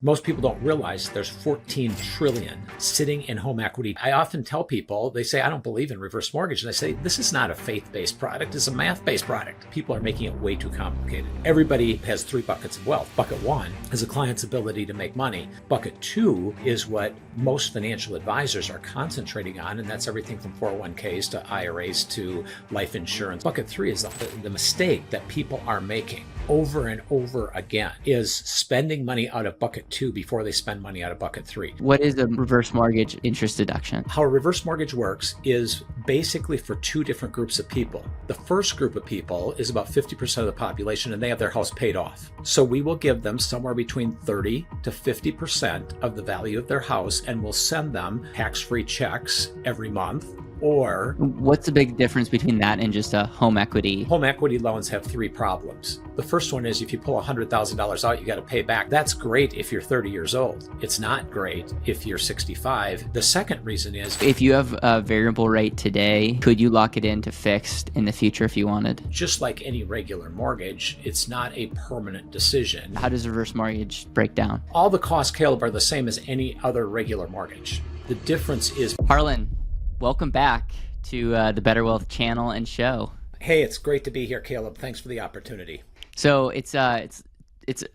Most people don't realize there's 14 trillion sitting in home equity. I often tell people, they say, I don't believe in reverse mortgage. And I say, this is not a faith-based product, it's a math-based product. People are making it way too complicated. Everybody has three buckets of wealth. Bucket one is a client's ability to make money. Bucket two is what most financial advisors are concentrating on, and that's everything from 401ks to IRAs to life insurance. Bucket three is the mistake that people are making over and over again is spending money out of bucket two before they spend money out of bucket three. What is a reverse mortgage interest deduction? How a reverse mortgage works is basically for two different groups of people. The first group of people is about 50% of the population, and they have their house paid off. So we will give them somewhere between 30 to 50% of the value of their house, and we'll send them tax-free checks every month. Or what's the big difference between that and just a home equity? Home equity loans have three problems. The first one is if you pull $100,000 out, you got to pay back. That's great if you're 30 years old. It's not great if you're 65. The second reason is if you have a variable rate today, could you lock it into fixed in the future if you wanted? Just like any regular mortgage, it's not a permanent decision. How does a reverse mortgage break down? All the costs, Caleb, are the same as any other regular mortgage. The difference is Harlan, welcome back to the BetterWealth channel and show. Hey, it's great to be here, Caleb. Thanks for the opportunity. So it's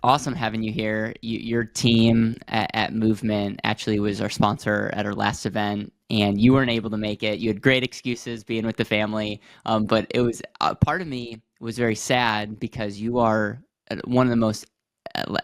awesome having you here. Your team at Movement actually was our sponsor at our last event, and you weren't able to make it. You had great excuses being with the family, but it was part of me was very sad because you are one of the most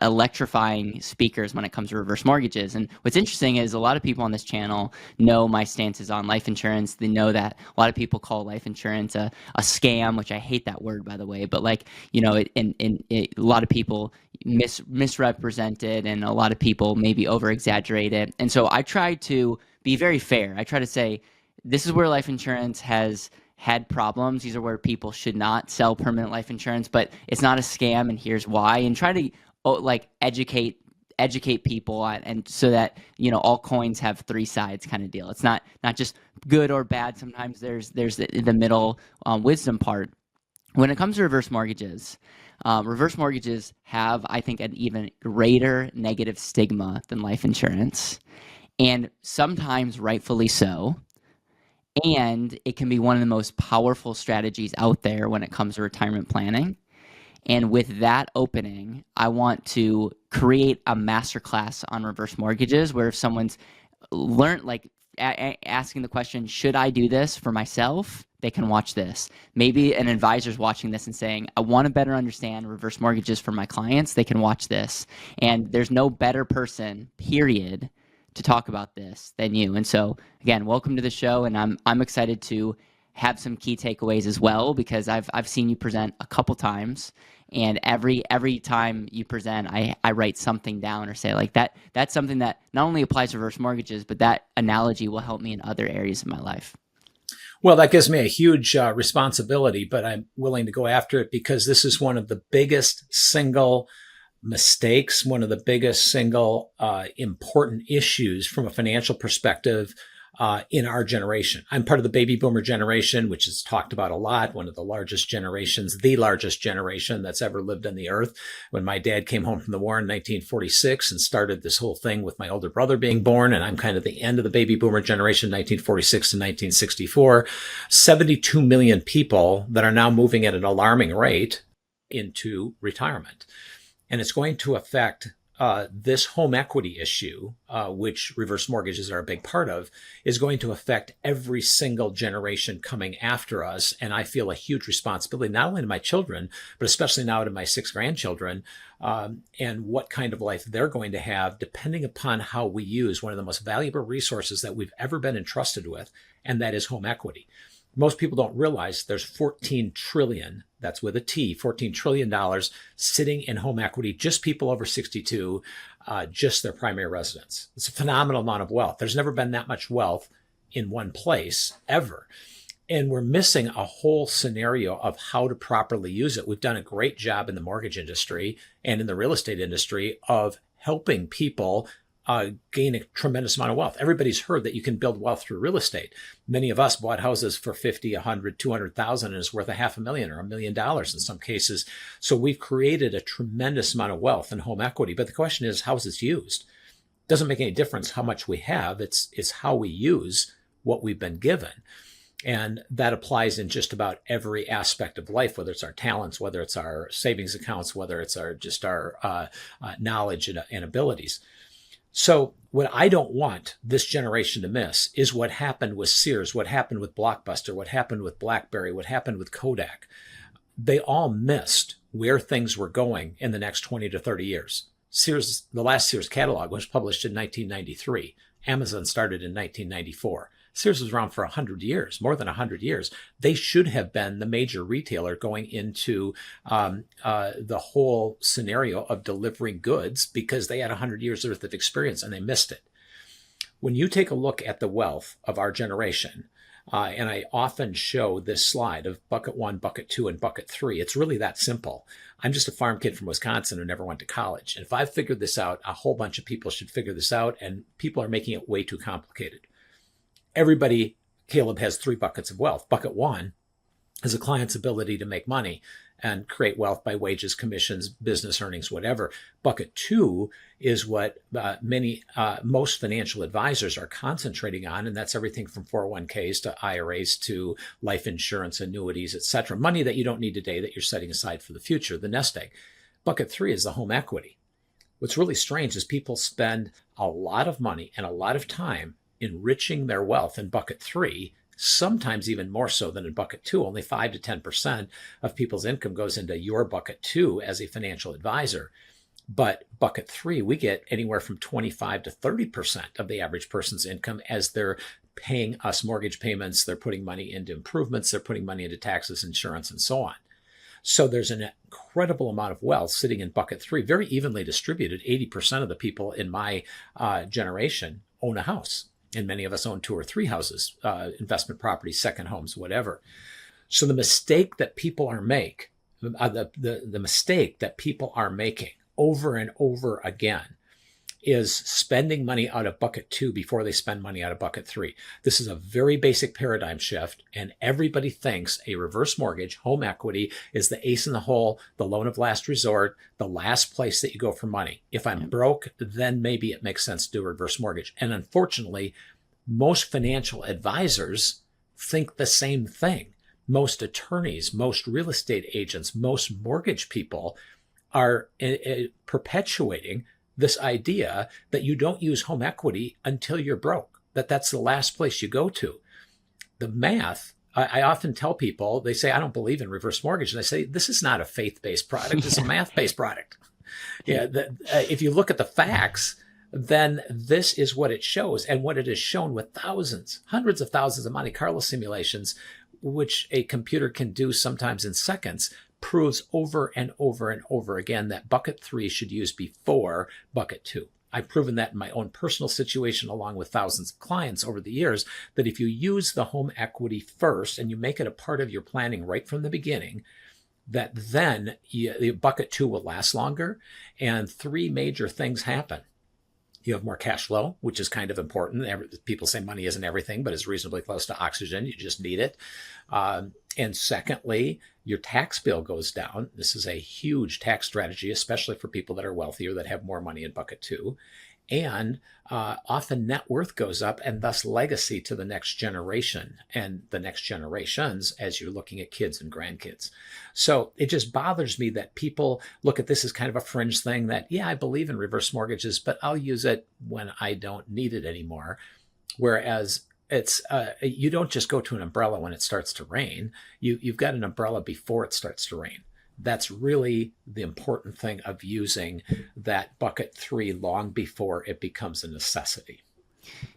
electrifying speakers when it comes to reverse mortgages. And what's interesting is a lot of people on this channel know my stances on life insurance. They know that a lot of people call life insurance a scam, which I hate that word, by the way. But like, you know, a lot of people misrepresent it, and a lot of people maybe over exaggerate it. And so I try to be very fair. I try to say, this is where life insurance has had problems. These are where people should not sell permanent life insurance, but it's not a scam, and here's why. And try to like educate people and so that, you know, all coins have three sides kind of deal. It's not just good or bad. Sometimes there's the middle wisdom part. When it comes to reverse mortgages have, I think, an even greater negative stigma than life insurance, and sometimes rightfully so. And it can be one of the most powerful strategies out there when it comes to retirement planning. And with that opening, I want to create a masterclass on reverse mortgages where if someone's learned, like asking the question, should I do this for myself? They can watch this. Maybe an advisor's watching this and saying, I want to better understand reverse mortgages for my clients. They can watch this. And there's no better person, period, to talk about this than you. And so again, welcome to the show. And I'm excited to have some key takeaways as well, because I've seen you present a couple times, and every time you present, I write something down or say like that's something that not only applies to reverse mortgages, but that analogy will help me in other areas of my life. Well, that gives me a huge responsibility, but I'm willing to go after it because this is one of the biggest single mistakes, one of the biggest single important issues from a financial perspective in our generation. I'm part of the baby boomer generation, which is talked about a lot, one of the largest generations, the largest generation that's ever lived on the earth. When my dad came home from the war in 1946 and started this whole thing with my older brother being born, and I'm kind of the end of the baby boomer generation, 1946 to 1964, 72 million people that are now moving at an alarming rate into retirement. And it's going to affect this home equity issue, which reverse mortgages are a big part of, is going to affect every single generation coming after us. And I feel a huge responsibility, not only to my children, but especially now to my 6 grandchildren, and what kind of life they're going to have, depending upon how we use one of the most valuable resources that we've ever been entrusted with, and that is home equity. Most people don't realize there's 14 trillion, that's with a T, $14 trillion sitting in home equity, just people over 62, just their primary residence. It's a phenomenal amount of wealth. There's never been that much wealth in one place ever. And we're missing a whole scenario of how to properly use it. We've done a great job in the mortgage industry and in the real estate industry of helping people gain a tremendous amount of wealth. Everybody's heard that you can build wealth through real estate. Many of us bought houses for 50, 100, 200,000 and it's worth $500,000 or $1 million in some cases. So we've created a tremendous amount of wealth in home equity. But the question is, how is it used? It doesn't make any difference how much we have. It's how we use what we've been given. And that applies in just about every aspect of life, whether it's our talents, whether it's our savings accounts, whether it's our knowledge and abilities. So what I don't want this generation to miss is what happened with Sears, what happened with Blockbuster, what happened with BlackBerry, what happened with Kodak. They all missed where things were going in the next 20 to 30 years. Sears, the last Sears catalog was published in 1993. Amazon started in 1994. Sears was around for 100 years, more than 100 years. They should have been the major retailer going into the whole scenario of delivering goods because they had 100 years worth of experience and they missed it. When you take a look at the wealth of our generation, and I often show this slide of bucket 1, bucket 2, and bucket 3, it's really that simple. I'm just a farm kid from Wisconsin who never went to college. And if I've figured this out, a whole bunch of people should figure this out, and people are making it way too complicated. Everybody, Caleb, has 3 buckets of wealth. Bucket 1 is a client's ability to make money and create wealth by wages, commissions, business earnings, whatever. Bucket 2 is what most financial advisors are concentrating on, and that's everything from 401ks to IRAs to life insurance, annuities, etc. Money that you don't need today that you're setting aside for the future, the nest egg. Bucket 3 is the home equity. What's really strange is people spend a lot of money and a lot of time enriching their wealth in bucket 3, sometimes even more so than in bucket 2. Only 5 to 10% of people's income goes into your bucket 2 as a financial advisor. But bucket 3, we get anywhere from 25 to 30% of the average person's income as they're paying us mortgage payments, they're putting money into improvements, they're putting money into taxes, insurance, and so on. So there's an incredible amount of wealth sitting in bucket 3, very evenly distributed. 80% of the people in my generation own a house. And many of us own 2 or 3 houses, investment properties, second homes, whatever. So the mistake that people are the mistake that people are making over and over again is spending money out of bucket 2 before they spend money out of bucket 3. This is a very basic paradigm shift, and everybody thinks a reverse mortgage, home equity, is the ace in the hole, the loan of last resort, the last place that you go for money. If I'm broke, then maybe it makes sense to do a reverse mortgage. And unfortunately, most financial advisors think the same thing. Most attorneys, most real estate agents, most mortgage people are perpetuating this idea that you don't use home equity until you're broke, that's the last place you go to. The math, I often tell people, they say, I don't believe in reverse mortgage. And I say, this is not a faith-based product. It's a math-based product. If you look at the facts, then this is what it shows. And what it has shown with thousands, hundreds of thousands of Monte Carlo simulations, which a computer can do sometimes in seconds, proves over and over and over again that bucket 3 should use before bucket 2. I've proven that in my own personal situation, along with thousands of clients over the years, that if you use the home equity first and you make it a part of your planning right from the beginning, that then the bucket 2 will last longer. And 3 major things happen. You have more cash flow, which is kind of important. People say money isn't everything, but it's reasonably close to oxygen. You just need it. And secondly, your tax bill goes down. This is a huge tax strategy, especially for people that are wealthier, that have more money in bucket 2. And often net worth goes up, and thus legacy to the next generation and the next generations as you're looking at kids and grandkids. So it just bothers me that people look at this as kind of a fringe thing that, yeah, I believe in reverse mortgages, but I'll use it when I don't need it anymore. Whereas it's you don't just go to an umbrella when it starts to rain. You've got an umbrella before it starts to rain. That's really the important thing of using that bucket 3 long before it becomes a necessity.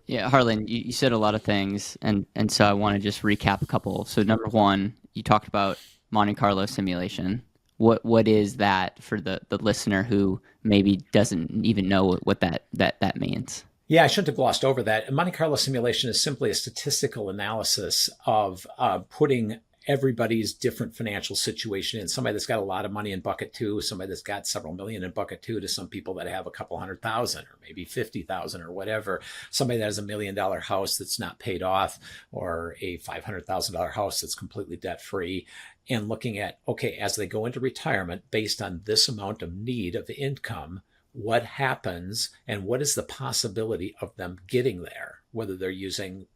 Yeah, Harlan, you said a lot of things, and so I want to just recap a couple. So number 1, you talked about Monte Carlo simulation. What is that for the listener who maybe doesn't even know what that means? Yeah, I shouldn't have glossed over that. A Monte Carlo simulation is simply a statistical analysis of putting everybody's different financial situation. And somebody that's got a lot of money in bucket two, somebody that's got several million in bucket two, to some people that have a couple 100,000 or maybe 50,000 or whatever. Somebody that has $1 million house that's not paid off, or a $500,000 house that's completely debt free. And looking at, okay, as they go into retirement, based on this amount of need of income, what happens and what is the possibility of them getting there, whether they're using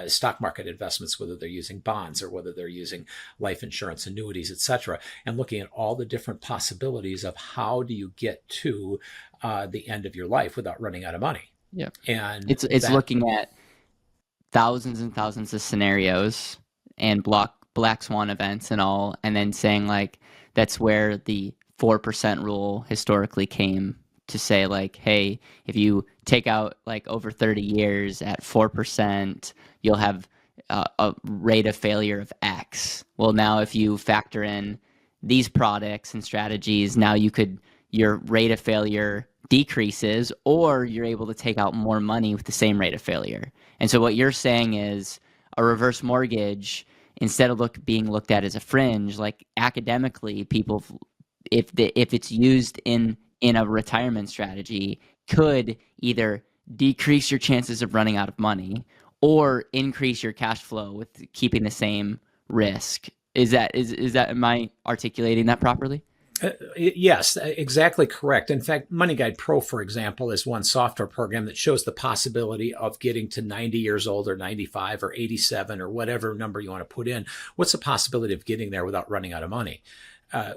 stock market investments, whether they're using bonds, or whether they're using life insurance, annuities, et cetera, and looking at all the different possibilities of how do you get to the end of your life without running out of money. Yeah. And it's looking at thousands and thousands of scenarios and black swan events and all, and then saying like, that's where the 4% rule historically came to say like, hey, if you take out like over 30 years at 4%, you'll have a rate of failure of X. Well, now if you factor in these products and strategies, now your rate of failure decreases, or you're able to take out more money with the same rate of failure. And so what you're saying is a reverse mortgage, instead of being looked at as a fringe, like academically, people, if it's used in a retirement strategy, could either decrease your chances of running out of money or increase your cash flow with keeping the same risk. Am I articulating that properly? Yes, exactly correct. In fact, Money Guide Pro, for example, is one software program that shows the possibility of getting to 90 years old, or 95 or 87, or whatever number you want to put in. What's the possibility of getting there without running out of money?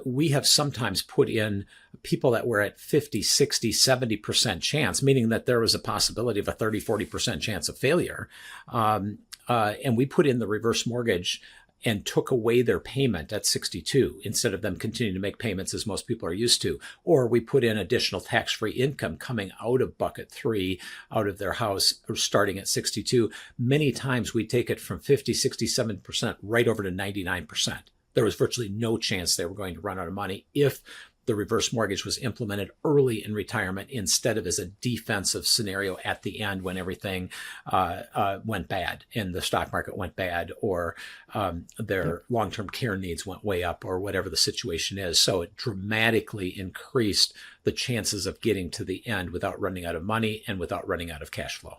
We have sometimes put in people that were at 50, 60, 70% chance, meaning that there was a possibility of a 30, 40% chance of failure. And we put in the reverse mortgage and took away their payment at 62 instead of them continuing to make payments as most people are used to. Or we put in additional tax-free income coming out of bucket three, out of their house, or starting at 62. Many times we take it from 50, 67% right over to 99%. There was virtually no chance they were going to run out of money if the reverse mortgage was implemented early in retirement instead of as a defensive scenario at the end when everything went bad and the stock market went bad, or their long-term care needs went way up, or whatever the situation is. So it dramatically increased the chances of getting to the end without running out of money and without running out of cash flow.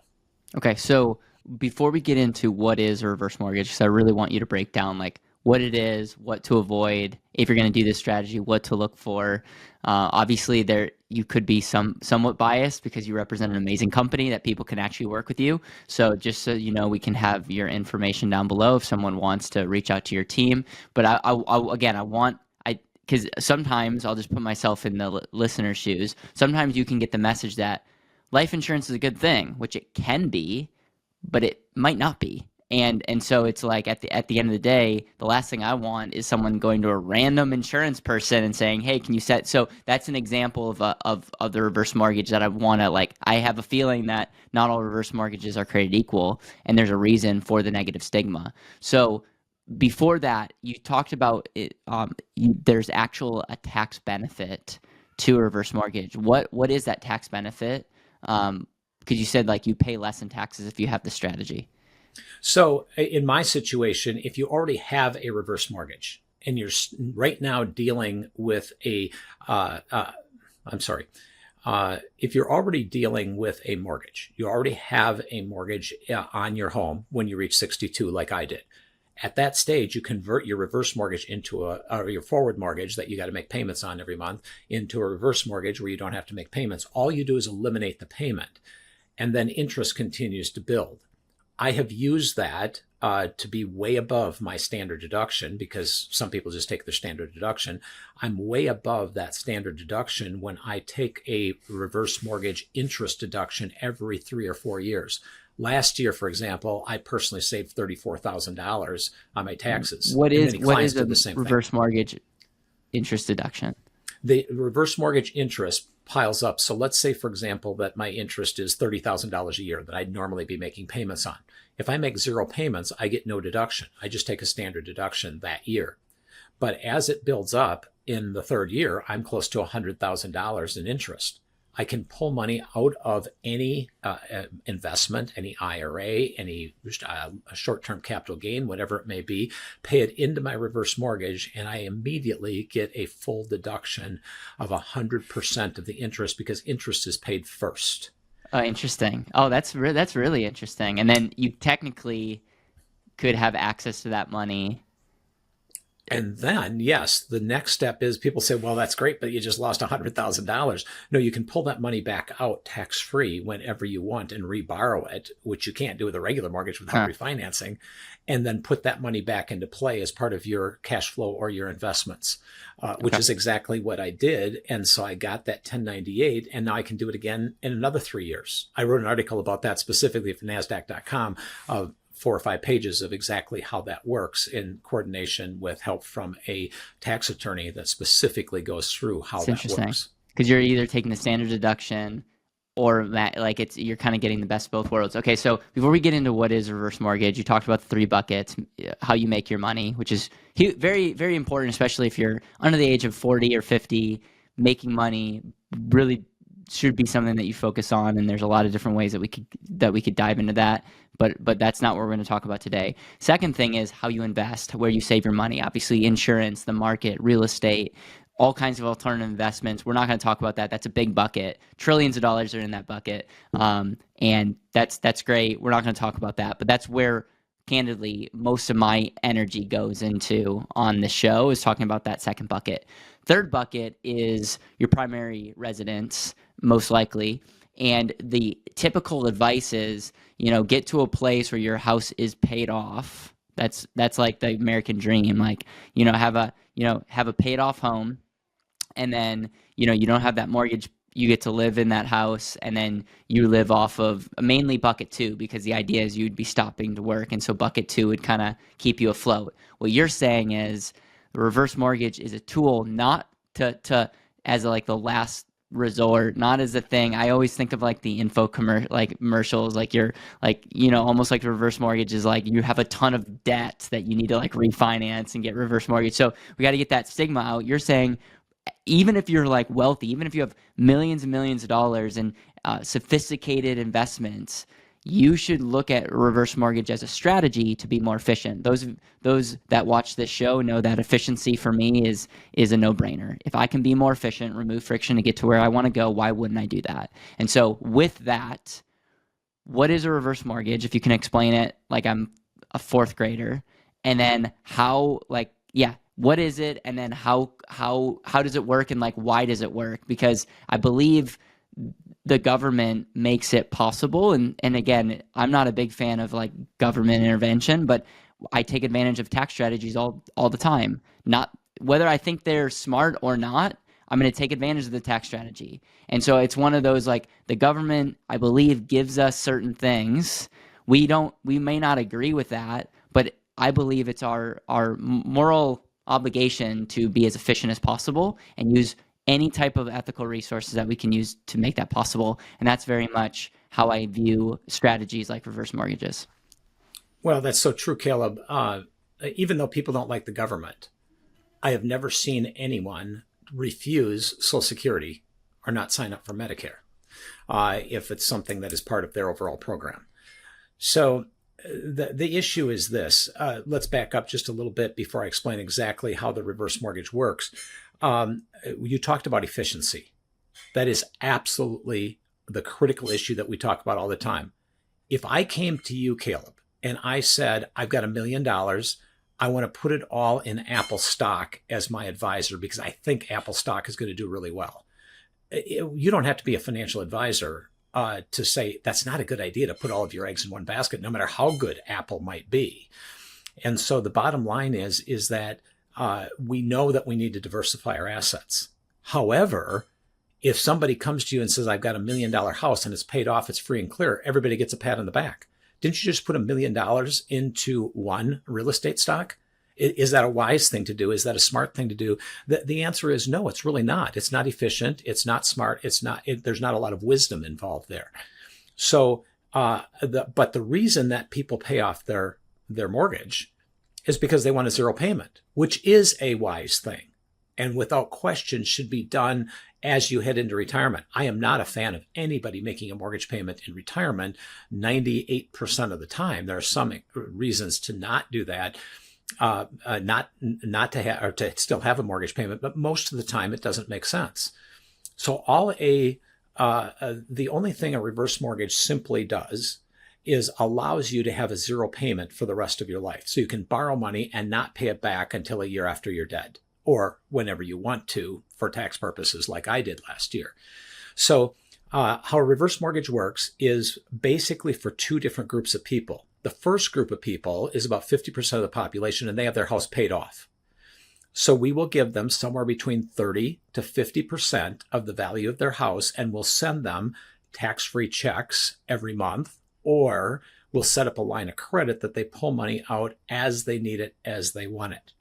Okay, so before we get into what is a reverse mortgage, because I really want you to break down like what it is, what to avoid, if you're going to do this strategy, what to look for. Obviously, you could be somewhat biased because you represent an amazing company that people can actually work with you. So just so you know, we can have your information down below if someone wants to reach out to your team. But because sometimes I'll just put myself in the listener's shoes. Sometimes you can get the message that life insurance is a good thing, which it can be, but it might not be. And so it's like at the end of the day, the last thing I want is someone going to a random insurance person and saying, "Hey, can you set?" So that's an example of the reverse mortgage that I want to like. I have a feeling that not all reverse mortgages are created equal, and there's a reason for the negative stigma. So before that, you talked about it. There's a tax benefit to a reverse mortgage. What is that tax benefit? Because you said like you pay less in taxes if you have the strategy. So in my situation, if you already have a reverse mortgage and you're right now dealing with if you're already dealing with a mortgage, you already have a mortgage on your home when you reach 62, like I did. At that stage, you convert your reverse mortgage into your forward mortgage that you got to make payments on every month into a reverse mortgage where you don't have to make payments. All you do is eliminate the payment, and then interest continues to build. I have used that to be way above my standard deduction, because some people just take their standard deduction. I'm way above that standard deduction when I take a reverse mortgage interest deduction every 3 or 4 years. Last year, for example, I personally saved $34,000 on my taxes. What is a reverse mortgage interest deduction? The reverse mortgage interest piles up. So let's say, for example, that my interest is $30,000 a year that I'd normally be making payments on. If I make 0 payments, I get no deduction. I just take a standard deduction that year. But as it builds up in the third year, I'm close to $100,000 in interest. I can pull money out of any investment, any IRA, any short-term capital gain, whatever it may be, pay it into my reverse mortgage, and I immediately get a full deduction of 100% of the interest because interest is paid first. Oh, interesting. Oh, that's really interesting. And then you technically could have access to that money. And then, yes, the next step is people say, well, that's great, but you just lost $100,000. No, you can pull that money back out tax-free whenever you want and reborrow it, which you can't do with a regular mortgage without refinancing, and then put that money back into play as part of your cash flow or your investments, which is exactly what I did. And so I got that 1098, and now I can do it again in another 3 years. I wrote an article about that specifically for NASDAQ.com, 4 or 5 pages of exactly how that works in coordination with help from a tax attorney that specifically goes through how that works. Because you're either taking the standard deduction or you're kind of getting the best of both worlds. Okay, so before we get into what is reverse mortgage, you talked about the 3 buckets, how you make your money, which is very, very important, especially if you're under the age of 40 or 50. Making money really should be something that you focus on, and there's a lot of different ways that we could dive into that, but that's not what we're going to talk about today. Second thing is how you invest, where you save your money. Obviously, insurance, the market, real estate, all kinds of alternative investments. We're not going to talk about that. That's a big bucket. Trillions of dollars are in that bucket, and that's great. We're not going to talk about that, but that's where, candidly, most of my energy goes into on the show, is talking about that second bucket. Third bucket is your primary residence, most likely. And the typical advice is, get to a place where your house is paid off. That's like the American dream. Like, have a paid off home, and then, you don't have that mortgage. You get to live in that house, and then you live off of mainly bucket 2, because the idea is you'd be stopping to work. And so bucket 2 would kind of keep you afloat. What you're saying is the reverse mortgage is a tool, not to as the last resort, not as a thing. I always think of the commercials, you're almost like reverse mortgage is like you have a ton of debt that you need to refinance and get reverse mortgage. So we got to get that stigma out. You're saying even if you're wealthy, even if you have millions and millions of dollars in sophisticated investments, you should look at reverse mortgage as a strategy to be more efficient. Those that watch this show know that efficiency for me is a no-brainer. If I can be more efficient, remove friction to get to where I want to go, why wouldn't I do that? And so with that, what is a reverse mortgage? If you can explain it like I'm a 4th grader, and then what is it? And then how does it work? And why does it work? Because I believe the government makes it possible. And again, I'm not a big fan of government intervention, but I take advantage of tax strategies all the time. Not whether I think they're smart or not, I'm going to take advantage of the tax strategy. And so it's one of those, the government, I believe, gives us certain things. We may not agree with that, but I believe it's our moral obligation to be as efficient as possible and use any type of ethical resources that we can use to make that possible. And that's very much how I view strategies like reverse mortgages. Well, that's so true, Caleb. Even though people don't like the government, I have never seen anyone refuse Social Security or not sign up for Medicare if it's something that is part of their overall program. So the issue is this. Let's back up just a little bit before I explain exactly how the reverse mortgage works. You talked about efficiency. That is absolutely the critical issue that we talk about all the time. If I came to you, Caleb, and I said, I've got $1 million, I want to put it all in Apple stock as my advisor because I think Apple stock is going to do really well. You don't have to be a financial advisor to say that's not a good idea to put all of your eggs in one basket, no matter how good Apple might be. And so the bottom line is that we know that we need to diversify our assets. However, if somebody comes to you and says, I've got $1 million house and it's paid off, it's free and clear, everybody gets a pat on the back. Didn't you just put $1 million into one real estate stock? Is that a wise thing to do? Is that a smart thing to do? The answer is no, it's really not. It's not efficient. It's not smart. There's not a lot of wisdom involved there. So, but the reason that people pay off their mortgage is because they want a zero payment, which is a wise thing. And without question should be done as you head into retirement. I am not a fan of anybody making a mortgage payment in retirement 98% of the time. There are some reasons to not do that, not to have, or to still have a mortgage payment, but most of the time it doesn't make sense. So the only thing a reverse mortgage simply does is allows you to have a zero payment for the rest of your life. So you can borrow money and not pay it back until a year after you're dead, or whenever you want to for tax purposes, like I did last year. So how a reverse mortgage works is basically for two different groups of people. The first group of people is about 50% of the population, and they have their house paid off. So we will give them somewhere between 30 to 50% of the value of their house, and we'll send them tax-free checks every month, or we'll set up a line of credit that they pull money out as they need it, as they want it.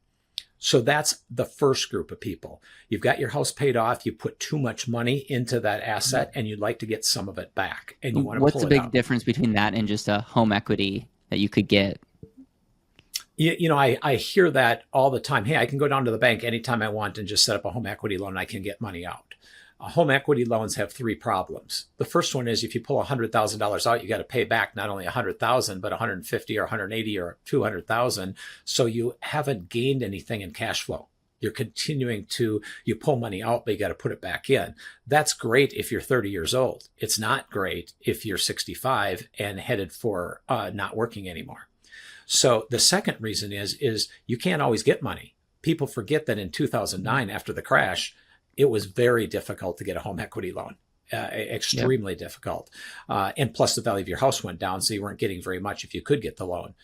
So that's the first group of people. You've got your house paid off, you put too much money into that asset, and you'd like to get some of it back, and you want to pull it out. What's the big difference between that and just a home equity that you could get? I hear that all the time. Hey, I can go down to the bank anytime I want and just set up a home equity loan and I can get money out. Home equity loans have three problems. The first one is if you pull $100,000 out, you got to pay back not only $100,000, but $150,000 or $180,000 or $200,000. So you haven't gained anything in cash flow. You're continuing you pull money out, but you got to put it back in. That's great if you're 30 years old. It's not great if you're 65 and headed for not working anymore. So the second reason is you can't always get money. People forget that in 2009, after the crash, it was very difficult to get a home equity loan, extremely difficult. And plus the value of your house went down, so you weren't getting very much if you could get the loan.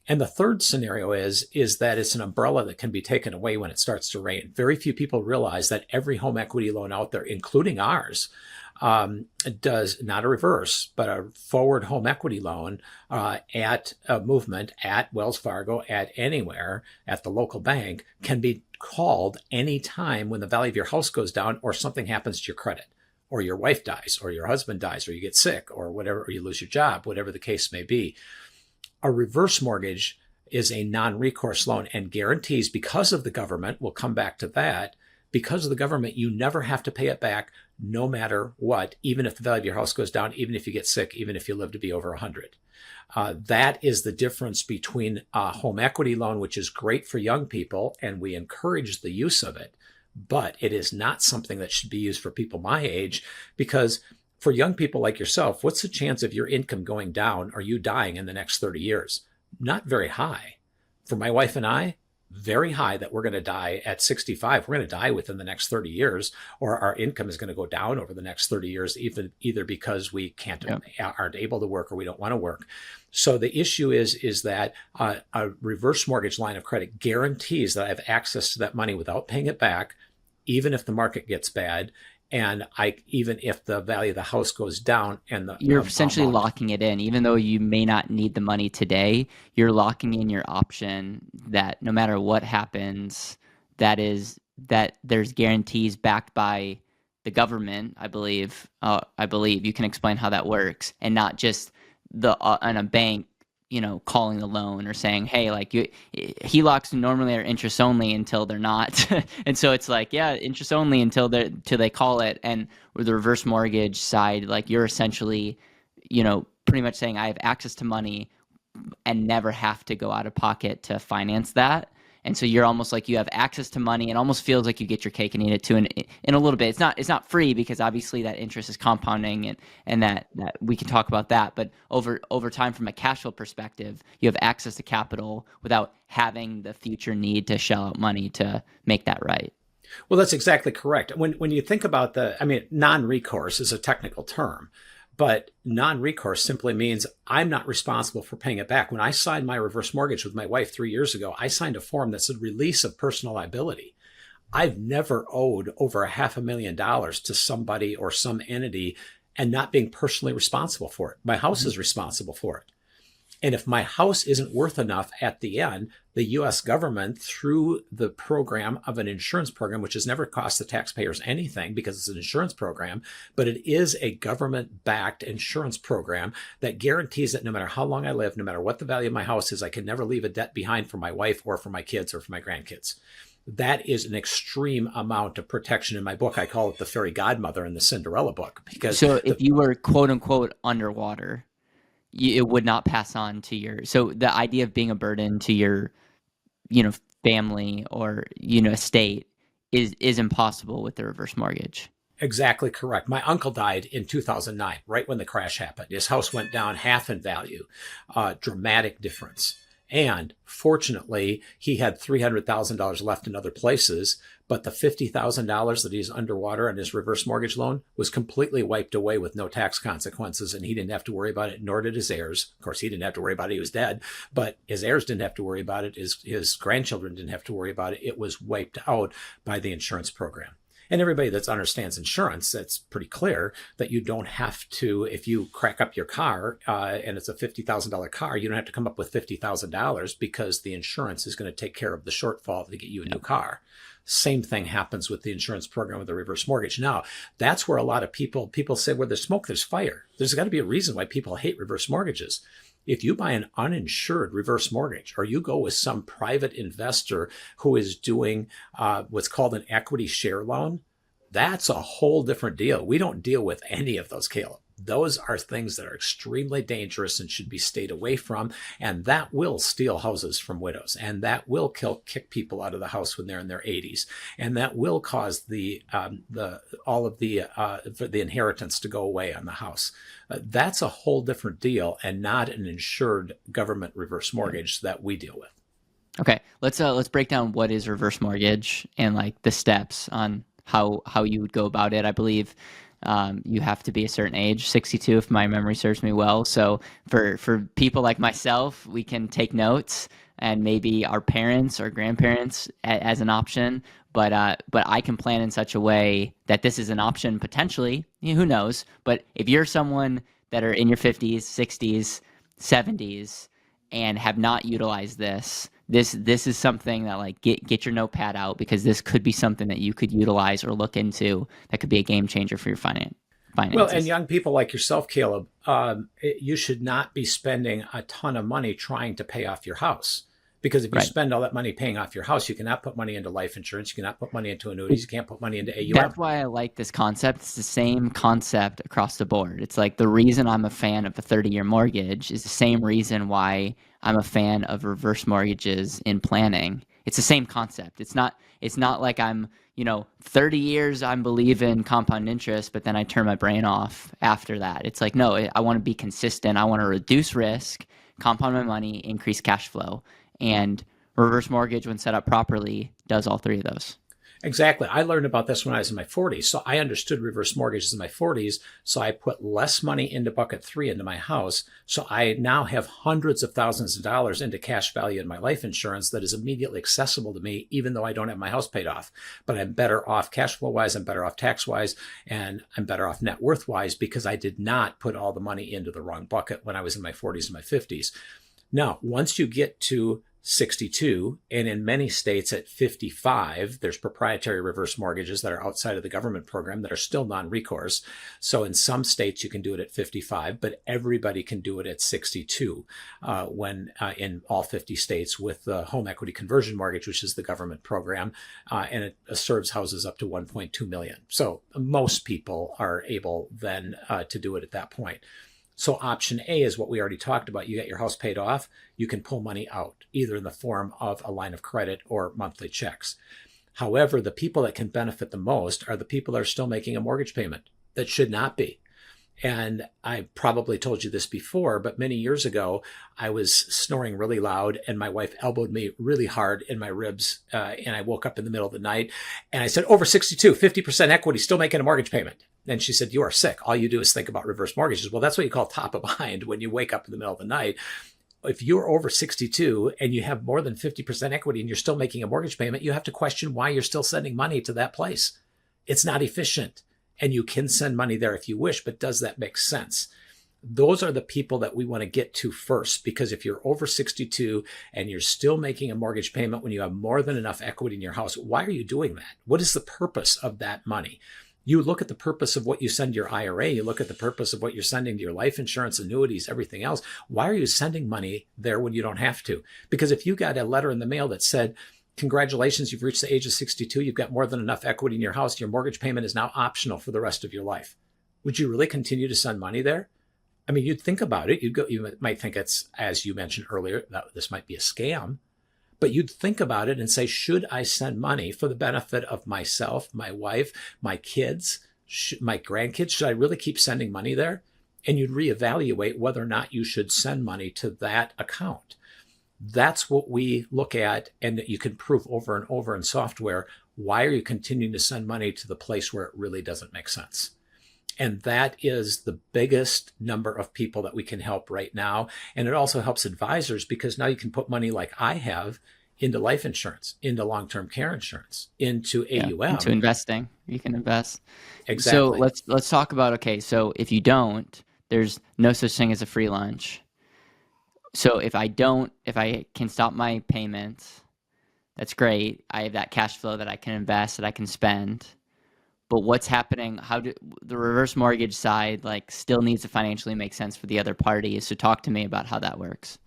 And the third scenario is that it's an umbrella that can be taken away when it starts to rain. Very few people realize that every home equity loan out there, including ours, does not a reverse, but a forward home equity loan at a Movement, at Wells Fargo, at anywhere, at the local bank, can be called any time when the value of your house goes down or something happens to your credit, or your wife dies, or your husband dies, or you get sick, or whatever, or you lose your job, whatever the case may be. A reverse mortgage is a non-recourse loan and guarantees, because of the government, we'll come back to that, because of the government, you never have to pay it back no matter what, even if the value of your house goes down, even if you get sick, even if you live to be over 100. That is the difference between a home equity loan, which is great for young people, and we encourage the use of it, but it is not something that should be used for people my age, because for young people like yourself, what's the chance of your income going down or you dying in the next 30 years? Not very high. For my wife and I, very high that we're going to die at 65. We're going to die within the next 30 years, or our income is going to go down over the next 30 years, either because we aren't able to work or we don't want to work. So the issue is that a reverse mortgage line of credit guarantees that I have access to that money without paying it back, even if the market gets bad. And even if the value of the house goes down, and you're essentially locking it in, even though you may not need the money today, you're locking in your option that no matter what happens, that there's guarantees backed by the government. I believe you can explain how that works, and not just on a bank, calling the loan or saying, hey, like HELOCs normally are interest only until they're not. And so it's like, yeah, interest only until they call it. And with the reverse mortgage side, like you're essentially, pretty much saying I have access to money and never have to go out of pocket to finance that. And so you're almost like you have access to money. It almost feels like you get your cake and eat it too. And in a little bit, it's not free, because obviously that interest is compounding, and that we can talk about that. But over time, from a cash flow perspective, you have access to capital without having the future need to shell out money to make that right. Well, that's exactly correct. When you think about non-recourse is a technical term. But non-recourse simply means I'm not responsible for paying it back. When I signed my reverse mortgage with my wife 3 years ago, I signed a form that said release of personal liability. I've never owed over $500,000 to somebody or some entity and not being personally responsible for it. My house is responsible for it. And if my house isn't worth enough at the end, the U.S. government, through the program of an insurance program, which has never cost the taxpayers anything because it's an insurance program, but it is a government-backed insurance program that guarantees that no matter how long I live, no matter what the value of my house is, I can never leave a debt behind for my wife or for my kids or for my grandkids. That is an extreme amount of protection. In my book, I call it the fairy godmother in the Cinderella book, because So if you were quote unquote underwater, it would not pass on to your. So the idea of being a burden to your, you know, family or, you know, estate is impossible with the reverse mortgage. exactly correct. My uncle died in 2009, right when the crash happened. His house went down half in value, dramatic difference. And fortunately, he had $300,000 left in other places, but the $50,000 that he's underwater on his reverse mortgage loan was completely wiped away with no tax consequences, and he didn't have to worry about it, nor did his heirs. Of course, he didn't have to worry about it. He was dead, but his heirs didn't have to worry about it. His grandchildren didn't have to worry about it. It was wiped out by the insurance program. And everybody that understands insurance, that's pretty clear that you don't have to, if you crack up your car and it's a $50,000 car, you don't have to come up with $50,000 because the insurance is going to take care of the shortfall to get you a new car. Same thing happens with the insurance program with the reverse mortgage. Now, that's where a lot of people say, where there's smoke, there's fire. There's got to be a reason why people hate reverse mortgages. If you buy an uninsured reverse mortgage, or you go with some private investor who is doing what's called an equity share loan, that's a whole different deal. We don't deal with any of those, Caleb. Those are things that are extremely dangerous and should be stayed away from. And that will steal houses from widows. And that will kick people out of the house when they're in their 80s. And that will cause the inheritance to go away on the house. That's a whole different deal, and not an insured government reverse mortgage that we deal with. Okay, let's break down what is reverse mortgage and like the steps on how you would go about it. I believe you have to be a certain age, 62, if my memory serves me well. So for people like myself, we can take notes, and maybe our parents or grandparents as an option. But I can plan in such a way that this is an option potentially. Who knows? But if you're someone that are in your 50s, 60s, 70s, and have not utilized this is something that, like, get your notepad out, because this could be something that you could utilize or look into that could be a game changer for your finances. Well, and young people like yourself, Caleb, you should not be spending a ton of money trying to pay off your house. Because if you spend all that money paying off your house, you cannot put money into life insurance. You cannot put money into annuities. You can't put money into AUM. That's why I like this concept. It's the same concept across the board. It's like the reason I'm a fan of a 30-year mortgage is the same reason why I'm a fan of reverse mortgages in planning. It's the same concept. It's not like I'm, 30 years I believe in compound interest, but then I turn my brain off after that. It's like, no, I want to be consistent. I want to reduce risk, compound my money, increase cash flow. And reverse mortgage, when set up properly, does all three of those. Exactly. I learned about this when I was in my 40s. So I understood reverse mortgages in my 40s. So I put less money into bucket 3 into my house. So I now have hundreds of thousands of dollars into cash value in my life insurance that is immediately accessible to me, even though I don't have my house paid off. But I'm better off cash flow wise, I'm better off tax wise, and I'm better off net worth wise, because I did not put all the money into the wrong bucket when I was in my 40s and my 50s. Now, once you get to 62, and in many states at 55, there's proprietary reverse mortgages that are outside of the government program that are still non-recourse. So in some states you can do it at 55, but everybody can do it at 62 when in all 50 states with the home equity conversion mortgage, which is the government program, and it serves houses up to 1.2 million. So most people are able then to do it at that point. So option A is what we already talked about. You get your house paid off, you can pull money out, either in the form of a line of credit or monthly checks. However, the people that can benefit the most are the people that are still making a mortgage payment that should not be. And I probably told you this before, but many years ago, I was snoring really loud and my wife elbowed me really hard in my ribs. And I woke up in the middle of the night and I said, over 62, 50% equity, still making a mortgage payment. And she said, you are sick. All you do is think about reverse mortgages. Well, that's what you call top of mind when you wake up in the middle of the night. If you're over 62 and you have more than 50% equity and you're still making a mortgage payment, you have to question why you're still sending money to that place. It's not efficient. And you can send money there if you wish, but does that make sense? Those are the people that we want to get to first, because if you're over 62 and you're still making a mortgage payment when you have more than enough equity in your house, why are you doing that? What is the purpose of that money? You look at the purpose of what you send your IRA, you look at the purpose of what you're sending to your life insurance, annuities, everything else. Why are you sending money there when you don't have to? Because if you got a letter in the mail that said, Congratulations, you've reached the age of 62. You've got more than enough equity in your house. Your mortgage payment is now optional for the rest of your life. Would you really continue to send money there? I mean, you'd think about it. You might think it's, as you mentioned earlier, that this might be a scam, but you'd think about it and say, should I send money for the benefit of myself, my wife, my kids, my grandkids? Should I really keep sending money there? And you'd reevaluate whether or not you should send money to that account. That's what we look at, and that you can prove over and over in software. Why are you continuing to send money to the place where it really doesn't make sense? And that is the biggest number of people that we can help right now. And it also helps advisors, because now you can put money like I have into life insurance, into long-term care insurance, into AUM. Into investing. You can invest. Exactly. So let's talk about, okay, so if you don't, there's no such thing as a free lunch. So if I can stop my payments, that's great. I have that cash flow that I can invest, that I can spend. But what's happening? How do the reverse mortgage side still needs to financially make sense for the other party? So talk to me about how that works.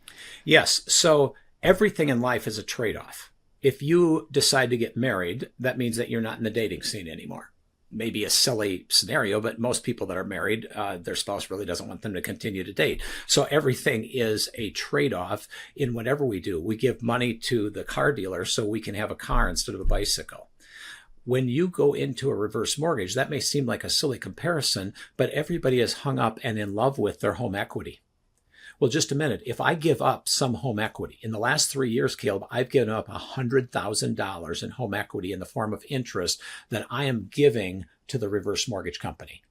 Yes. So everything in life is a trade-off. If you decide to get married, that means that you're not in the dating scene anymore. Maybe a silly scenario, but most people that are married, their spouse really doesn't want them to continue to date. So everything is a trade-off in whatever we do. We give money to the car dealer so we can have a car instead of a bicycle. When you go into a reverse mortgage, that may seem like a silly comparison, but everybody is hung up and in love with their home equity. Well, just a minute. If I give up some home equity, in the last 3 years, Caleb, I've given up $100,000 in home equity in the form of interest that I am giving to the reverse mortgage company.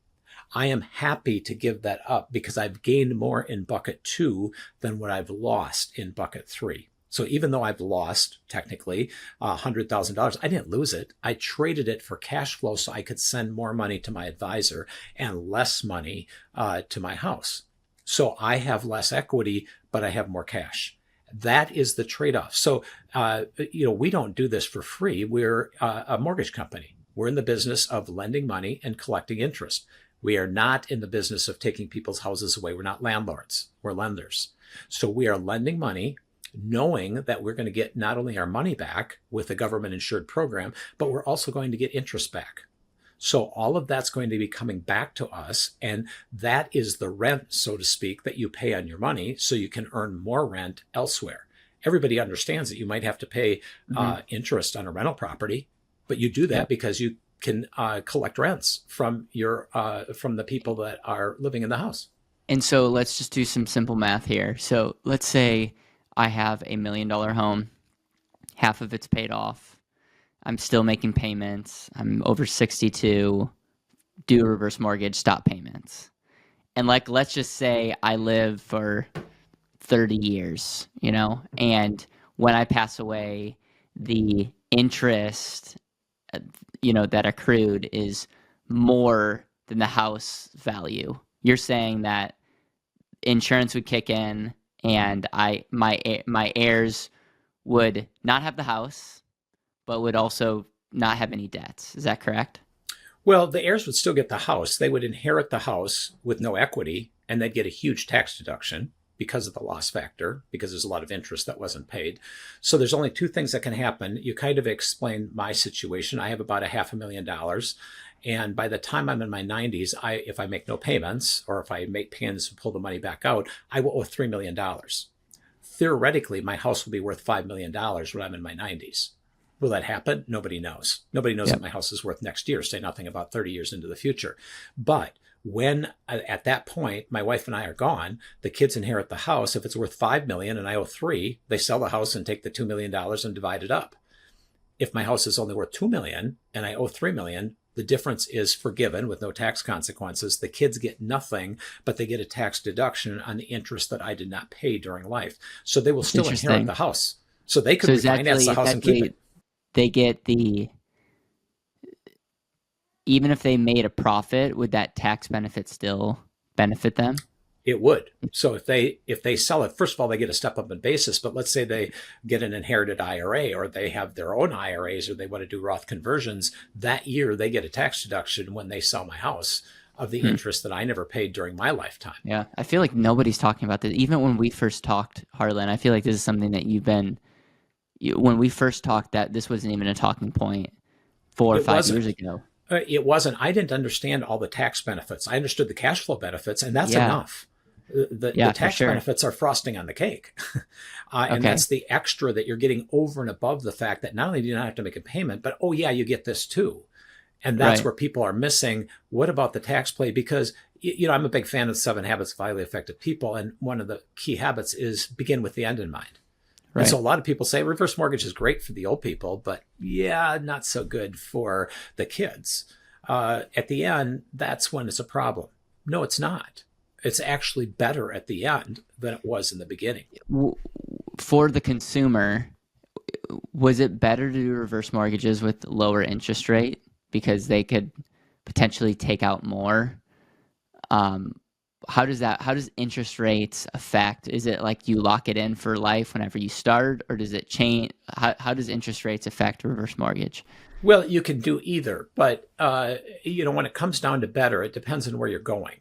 I am happy to give that up because I've gained more in bucket 2 than what I've lost in bucket 3. So even though I've lost technically $100,000, I didn't lose it. I traded it for cash flow so I could send more money to my advisor and less money to my house. So I have less equity, but I have more cash. That is the trade-off. So, we don't do this for free. We're a mortgage company. We're in the business of lending money and collecting interest. We are not in the business of taking people's houses away. We're not landlords. We're lenders. So we are lending money, knowing that we're going to get not only our money back with the government insured program, but we're also going to get interest back. So all of that's going to be coming back to us. And that is the rent, so to speak, that you pay on your money so you can earn more rent elsewhere. Everybody understands that you might have to pay interest on a rental property, but you do that because you can collect rents from the people that are living in the house. And so let's just do some simple math here. So let's say I have $1 million home, half of it's paid off. I'm still making payments. I'm over 62, do a reverse mortgage, stop payments. And let's just say I live for 30 years, and when I pass away, the interest, that accrued is more than the house value. You're saying that insurance would kick in and my heirs would not have the house, but would also not have any debts. Is that correct? Well, the heirs would still get the house. They would inherit the house with no equity, and they'd get a huge tax deduction because of the loss factor, because there's a lot of interest that wasn't paid. So there's only two things that can happen. You kind of explained my situation. I have about $500,000. And by the time I'm in my 90s, if I make no payments, or if I make payments and pull the money back out, I will owe $3 million. Theoretically, my house will be worth $5 million when I'm in my 90s. Will that happen? Nobody knows. Nobody knows what my house is worth next year, say nothing about 30 years into the future. But when at that point, my wife and I are gone, the kids inherit the house. If it's worth $5 million and I owe $3 million, they sell the house and take the $2 million and divide it up. If my house is only worth $2 million and I owe $3 million, the difference is forgiven with no tax consequences. The kids get nothing, but they get a tax deduction on the interest that I did not pay during life. So they will still inherit the house. So they could refinance the house and keep it. They get even if they made a profit, would that tax benefit still benefit them? It would. So if they sell it, first of all, they get a step up in basis, but let's say they get an inherited IRA, or they have their own IRAs, or they want to do Roth conversions, that year they get a tax deduction when they sell my house of the interest that I never paid during my lifetime. Yeah. I feel like nobody's talking about this. Even when we first talked, Harlan, I feel like this is something that you've been when we first talked, that this wasn't even a talking point 4 or 5 years ago. It wasn't. I didn't understand all the tax benefits. I understood the cash flow benefits, and that's Yeah. enough. The Yeah, for tax sure. benefits are frosting on the cake. And Okay. that's the extra that you're getting over and above the fact that not only do you not have to make a payment, but oh yeah, you get this too. And that's Right. where people are missing. What about the tax play? Because, I'm a big fan of 7 Habits of Highly Effective People. And one of the key habits is begin with the end in mind. And so Right. a lot of people say reverse mortgage is great for the old people, but yeah, not so good for the kids. At the end, that's when it's a problem. No, it's not. It's actually better at the end than it was in the beginning. For the consumer, was it better to do reverse mortgages with lower interest rate because they could potentially take out more? Um, how does interest rates affect? Is it like you lock it in for life whenever you start, or does it change? How does interest rates affect reverse mortgage? Well, you can do either, but when it comes down to better, it depends on where you're going.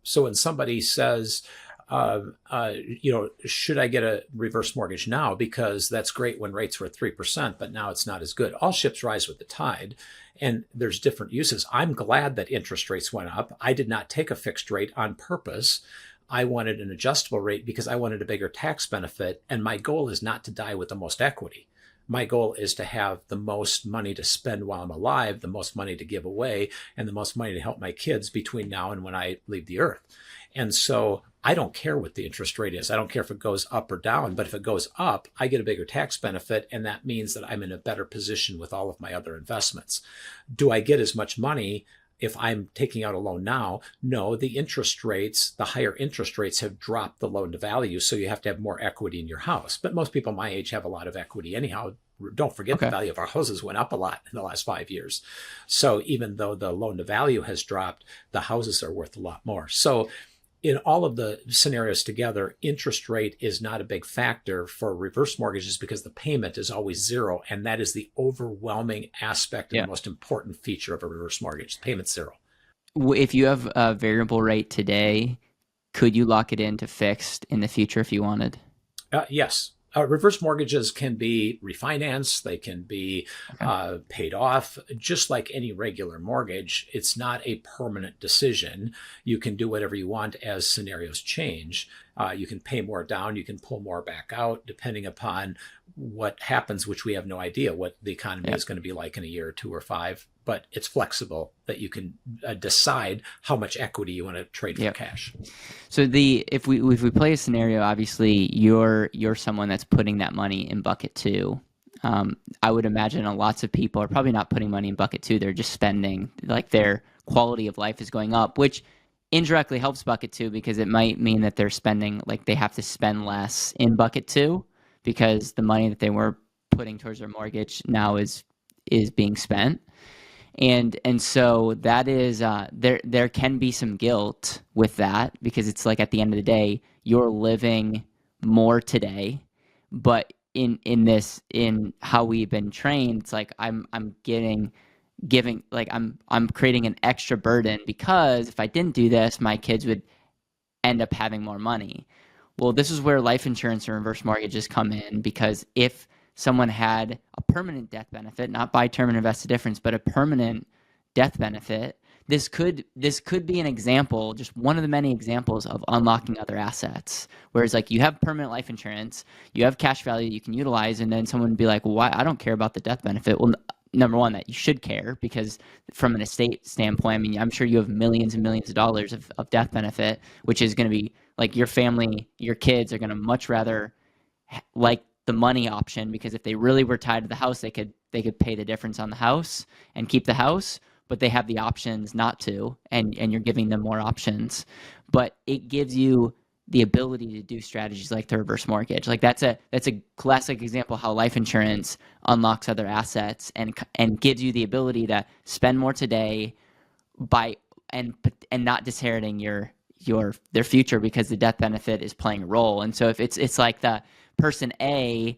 So when somebody says, should I get a reverse mortgage now? Because that's great when rates were 3%, but now it's not as good. All ships rise with the tide, and there's different uses. I'm glad that interest rates went up. I did not take a fixed rate on purpose. I wanted an adjustable rate because I wanted a bigger tax benefit. And my goal is not to die with the most equity. My goal is to have the most money to spend while I'm alive, the most money to give away, and the most money to help my kids between now and when I leave the earth. And so I don't care what the interest rate is. I don't care if it goes up or down, but if it goes up, I get a bigger tax benefit. And that means that I'm in a better position with all of my other investments. Do I get as much money if I'm taking out a loan now? No, the interest rates, the higher interest rates have dropped the loan to value. So you have to have more equity in your house. But most people my age have a lot of equity anyhow. Don't forget the Okay. value of our houses went up a lot in the last 5 years. So even though the loan to value has dropped, the houses are worth a lot more. So in all of the scenarios together, interest rate is not a big factor for reverse mortgages because the payment is always zero. And that is the overwhelming aspect and Yeah. the most important feature of a reverse mortgage. The payment's zero. If you have a variable rate today, could you lock it into fixed in the future if you wanted? Yes. Reverse mortgages can be refinanced. They can be Okay. paid off, just like any regular mortgage. It's not a permanent decision. You can do whatever you want as scenarios change. You can pay more down. You can pull more back out, depending upon what happens, which we have no idea what the economy Yeah. is going to be like in a year or 2 or 5. But it's flexible that you can decide how much equity you want to trade for Yep. cash. So if we play a scenario, obviously you're someone that's putting that money in bucket two. I would imagine lots of people are probably not putting money in bucket two. They're just spending, like their quality of life is going up, which indirectly helps bucket two because it might mean that they're spending, like they have to spend less in bucket two because the money that they were putting towards their mortgage now is being spent. And so that is there can be some guilt with that because it's like at the end of the day you're living more today, but in how we've been trained, it's like I'm getting giving like I'm creating an extra burden because if I didn't do this, my kids would end up having more money. Well, this is where life insurance or reverse mortgages come in because if someone had a permanent death benefit, not buy term and invest the difference, but a permanent death benefit, this could be an example, just one of the many examples of unlocking other assets. Whereas like you have permanent life insurance, you have cash value you can utilize, and then someone would be like, well, why I don't care about the death benefit. Well, number one, that you should care because from an estate standpoint, I mean, I'm sure you have millions and millions of dollars of death benefit, which is going to be like your family, your kids are going to much rather like the money option because if they really were tied to the house, they could pay the difference on the house and keep the house, but they have the options not to, and you're giving them more options. But it gives you the ability to do strategies like the reverse mortgage. Like that's a classic example how life insurance unlocks other assets and gives you the ability to spend more today by and not disinheriting their future because the death benefit is playing a role. And so if it's like the person A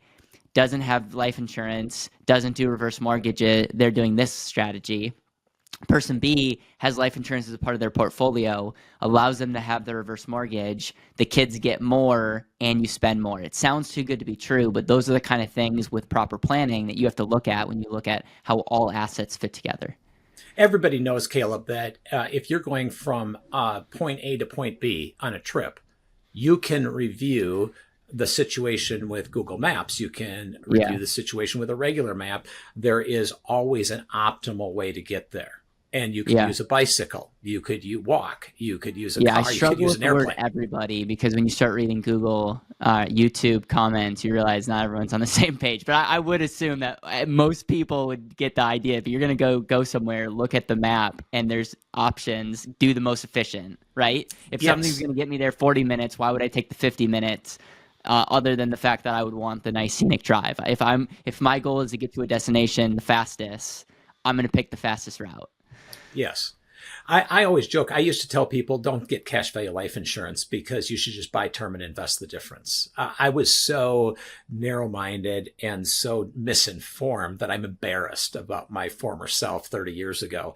doesn't have life insurance, doesn't do reverse mortgage, they're doing this strategy. Person B has life insurance as a part of their portfolio, allows them to have the reverse mortgage. The kids get more and you spend more. It sounds too good to be true, but those are the kind of things with proper planning that you have to look at when you look at how all assets fit together. Everybody knows, Caleb, that if you're going from point A to point B on a trip, you can review the situation with Google Maps. You can review the situation with a regular map. There is always an optimal way to get there. And you could use a bicycle. You could walk. You could use a car. I struggle you could use with an the word airplane. everybody, because when you start reading Google, YouTube comments, you realize not everyone's on the same page. But I would assume that most people would get the idea. If you're going to go somewhere, look at the map, and there's options, do the most efficient, right? If something's going to get me there 40 minutes, why would I take the 50 minutes? Other than the fact that I would want the nice scenic drive. If my goal is to get to a destination the fastest, I'm going to pick the fastest route. Yes. I always joke. I used to tell people, don't get cash value life insurance because you should just buy term and invest the difference. I was so narrow-minded and so misinformed that I'm embarrassed about my former self 30 years ago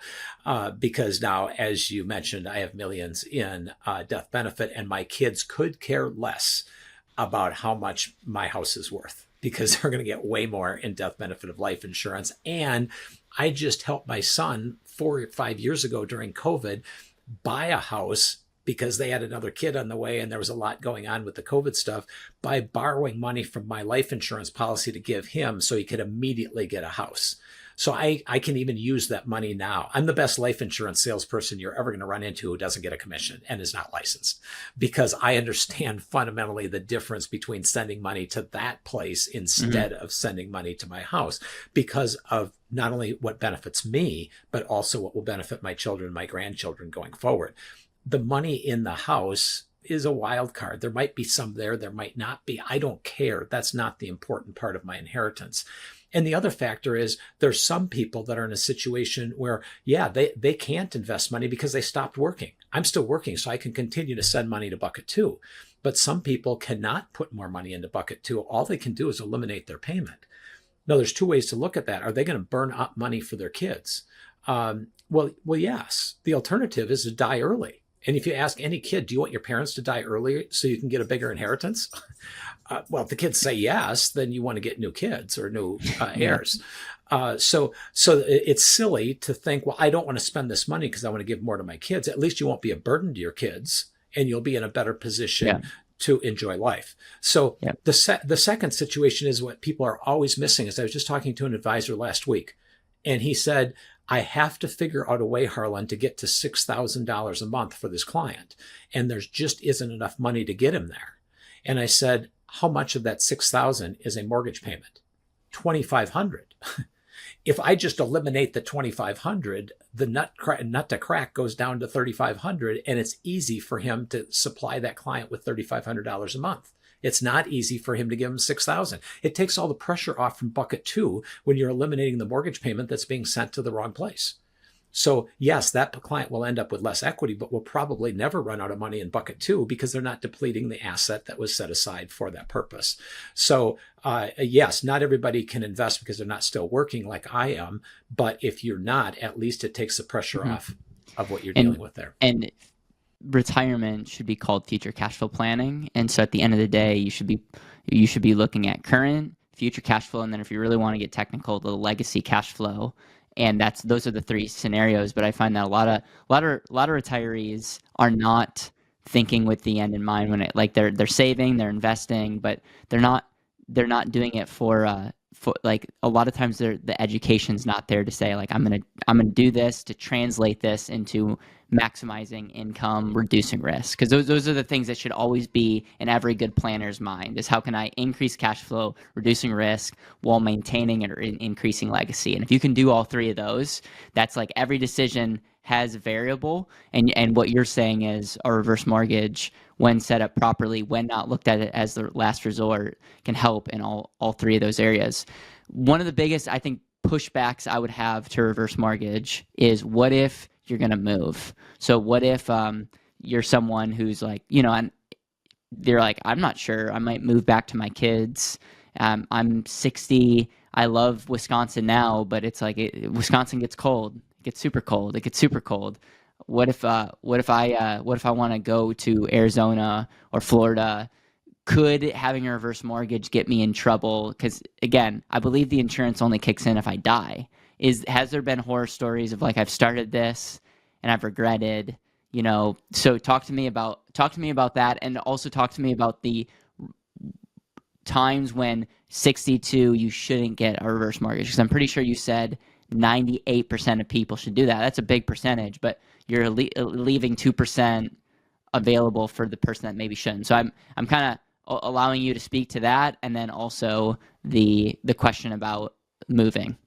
because now, as you mentioned, I have millions in death benefit, and my kids could care less about how much my house is worth because they're going to get way more in death benefit of life insurance. And I just helped my son 4 or 5 years ago during COVID buy a house because they had another kid on the way and there was a lot going on with the COVID stuff, by borrowing money from my life insurance policy to give him so he could immediately get a house. So I can even use that money now. I'm the best life insurance salesperson you're ever going to run into who doesn't get a commission and is not licensed, because I understand fundamentally the difference between sending money to that place instead of sending money to my house, because of not only what benefits me, but also what will benefit my children and my grandchildren going forward. The money in the house is a wild card. There might be some there, there might not be. I don't care. That's not the important part of my inheritance. And the other factor is there's some people that are in a situation where, they can't invest money because they stopped working. I'm still working, so I can continue to send money to bucket two. But some people cannot put more money into bucket two. All they can do is eliminate their payment. Now, there's two ways to look at that. Are they going to burn up money for their kids? Well, yes. The alternative is to die early. And if you ask any kid, do you want your parents to die early so you can get a bigger inheritance? Well, if the kids say yes, then you want to get new kids or new heirs. So it's silly to think, well, I don't want to spend this money because I want to give more to my kids. At least you won't be a burden to your kids and you'll be in a better position to enjoy life. So the second situation is what people are always missing. Is I was just talking to an advisor last week, and he said, I have to figure out a way, Harlan, to get to $6,000 a month for this client. And there just isn't enough money to get him there. And I said, how much of that $6,000 is a mortgage payment? $2,500. If I just eliminate the $2,500, the nut to crack goes down to $3,500, and it's easy for him to supply that client with $3,500 a month. It's not easy for him to give him $6,000. It takes all the pressure off from bucket two when you're eliminating the mortgage payment that's being sent to the wrong place. So yes, that client will end up with less equity, but will probably never run out of money in bucket two because they're not depleting the asset that was set aside for that purpose. So yes, not everybody can invest because they're not still working like I am. But if you're not, at least it takes the pressure off of what you're dealing with there. And retirement should be called future cash flow planning. And so at the end of the day, you should be looking at current, future cash flow, and then if you really want to get technical, the legacy cash flow. And those are the three scenarios. But I find that a lot of retirees are not thinking with the end in mind when they're saving, they're investing, but they're not doing it for like, a lot of times the education's not there to say, like, I'm gonna do this to translate this into maximizing income, reducing risk. Because those are the things that should always be in every good planner's mind, is how can I increase cash flow, reducing risk, while maintaining or increasing legacy. And if you can do all three of those, that's like every decision has a variable. And what you're saying is a reverse mortgage, when set up properly, when not looked at it as the last resort, can help in all three of those areas. One of the biggest, I think, pushbacks I would have to reverse mortgage is, what if you're going to move? So what if you're someone who's like, and they're like, I'm not sure, I might move back to my kids. I'm 60. I love Wisconsin now, but it's like Wisconsin gets cold. gets super cold. It gets super cold. What if I want to go to Arizona or Florida? Could having a reverse mortgage get me in trouble? Because again, I believe the insurance only kicks in if I die. Has there been horror stories of like I've started this and I've regretted, so talk to me about that, and also talk to me about the times when 62 you shouldn't get a reverse mortgage, because I'm pretty sure you said 98% of people should do that. That's a big percentage, but you're leaving 2% available for the person that maybe shouldn't. So I'm kind of allowing you to speak to that, and then also the question about moving.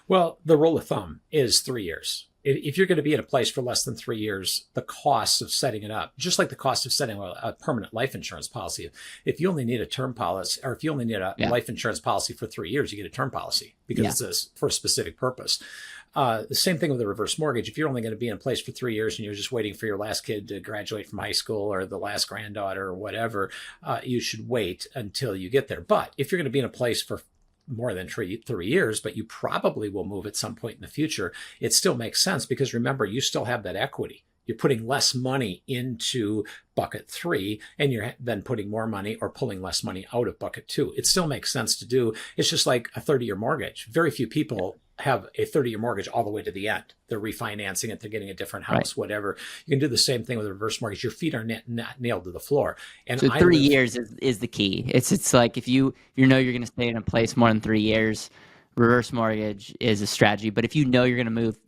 Well, the rule of thumb is 3 years. If you're going to be in a place for less than 3 years, the cost of setting it up, just like the cost of setting a permanent life insurance policy, if you only need a term policy, or if you only need a life insurance policy for 3 years, you get a term policy because it's for a specific purpose. The same thing with a reverse mortgage. If you're only going to be in place for 3 years and you're just waiting for your last kid to graduate from high school or the last granddaughter or whatever, you should wait until you get there. But if you're going to be in a place for more than 3 years, but you probably will move at some point in the future, it still makes sense because remember, you still have that equity. You're putting less money into bucket 3 and you're then putting more money or pulling less money out of bucket 2. It still makes sense to do. It's just like a 30-year mortgage. Very few people have a 30-year mortgage all the way to the end. They're refinancing it. They're getting a different house, whatever. You can do the same thing with a reverse mortgage. Your feet are not nailed to the floor. And so 3 years is the key. It's like if you know you're going to stay in a place more than 3 years, reverse mortgage is a strategy. But if you know you're going to move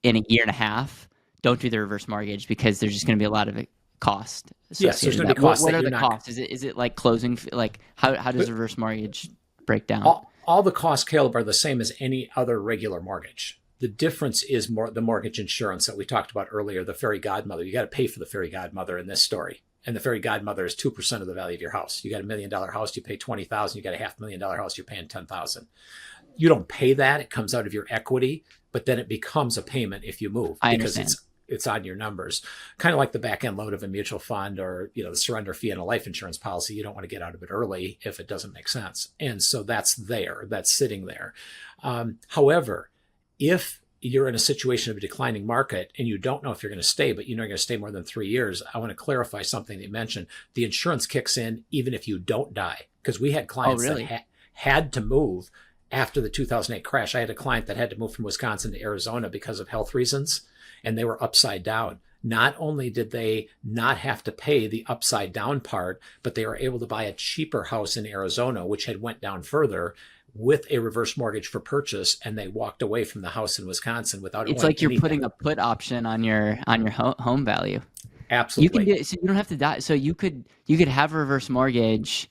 in a year and a half, don't do the reverse mortgage because there's just going to be a lot of cost. Yes, there's going to be costs. What are the costs? Is it like closing? Like how does a reverse mortgage break down? All the costs, Caleb, are the same as any other regular mortgage. The difference is the mortgage insurance that we talked about earlier, the fairy godmother. You got to pay for the fairy godmother in this story. And the fairy godmother is 2% of the value of your house. You got $1 million house, you pay $20,000. You got a $500,000 house, you're paying $10,000. You don't pay that. It comes out of your equity, but then it becomes a payment if you move. I understand. It's on your numbers, kind of like the back end load of a mutual fund or, the surrender fee in a life insurance policy. You don't want to get out of it early if it doesn't make sense. And so that's sitting there. However, if you're in a situation of a declining market and you don't know if you're going to stay, but you know you're going to stay more than 3 years, I want to clarify something that you mentioned. The insurance kicks in even if you don't die, because we had clients that had to move after the 2008 crash. I had a client that had to move from Wisconsin to Arizona because of health reasons, and they were upside down. Not only did they not have to pay the upside down part, but they were able to buy a cheaper house in Arizona, which had went down further, with a reverse mortgage for purchase, and they walked away from the house in Wisconsin without it. It's like you're putting a put option on your home value. Absolutely. You can so you don't have to die. So you could have a reverse mortgage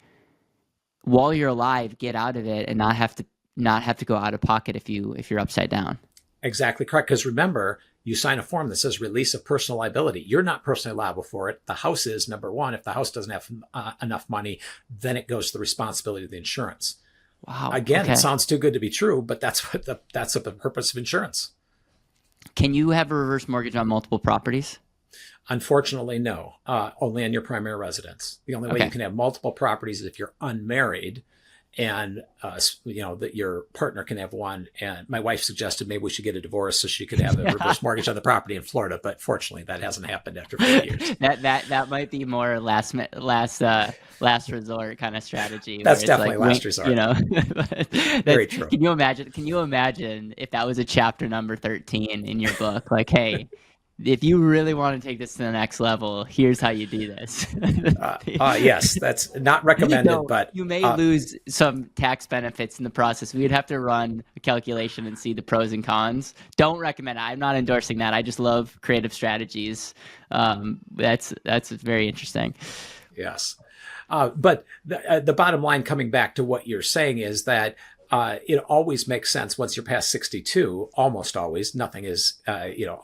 while you're alive, get out of it, and not have to go out of pocket if you're upside down. Exactly correct. Because remember, you sign a form that says release of personal liability. You're not personally liable for it. The house is, number one. If the house doesn't have enough money, then it goes to the responsibility of the insurance. Wow. Again, It sounds too good to be true, but that's what the purpose of insurance. Can you have a reverse mortgage on multiple properties? Unfortunately, no. Only on your primary residence. The only way you can have multiple properties is if you're unmarried, and that your partner can have one. And my wife suggested maybe we should get a divorce so she could have a reverse mortgage on the property in Florida, but fortunately that hasn't happened after 4 years. that might be more last resort kind of strategy. That's definitely last resort. Very true. Can you imagine if that was a chapter number 13 in your book? Like, hey, if you really want to take this to the next level, here's how you do this. Yes, that's not recommended, but you may lose some tax benefits in the process. We would have to run a calculation and see the pros and cons. Don't recommend it. I'm not endorsing that. I just love creative strategies. That's very interesting. Yes. But the bottom line, coming back to what you're saying, is that it always makes sense once you're past 62, almost always. Nothing is,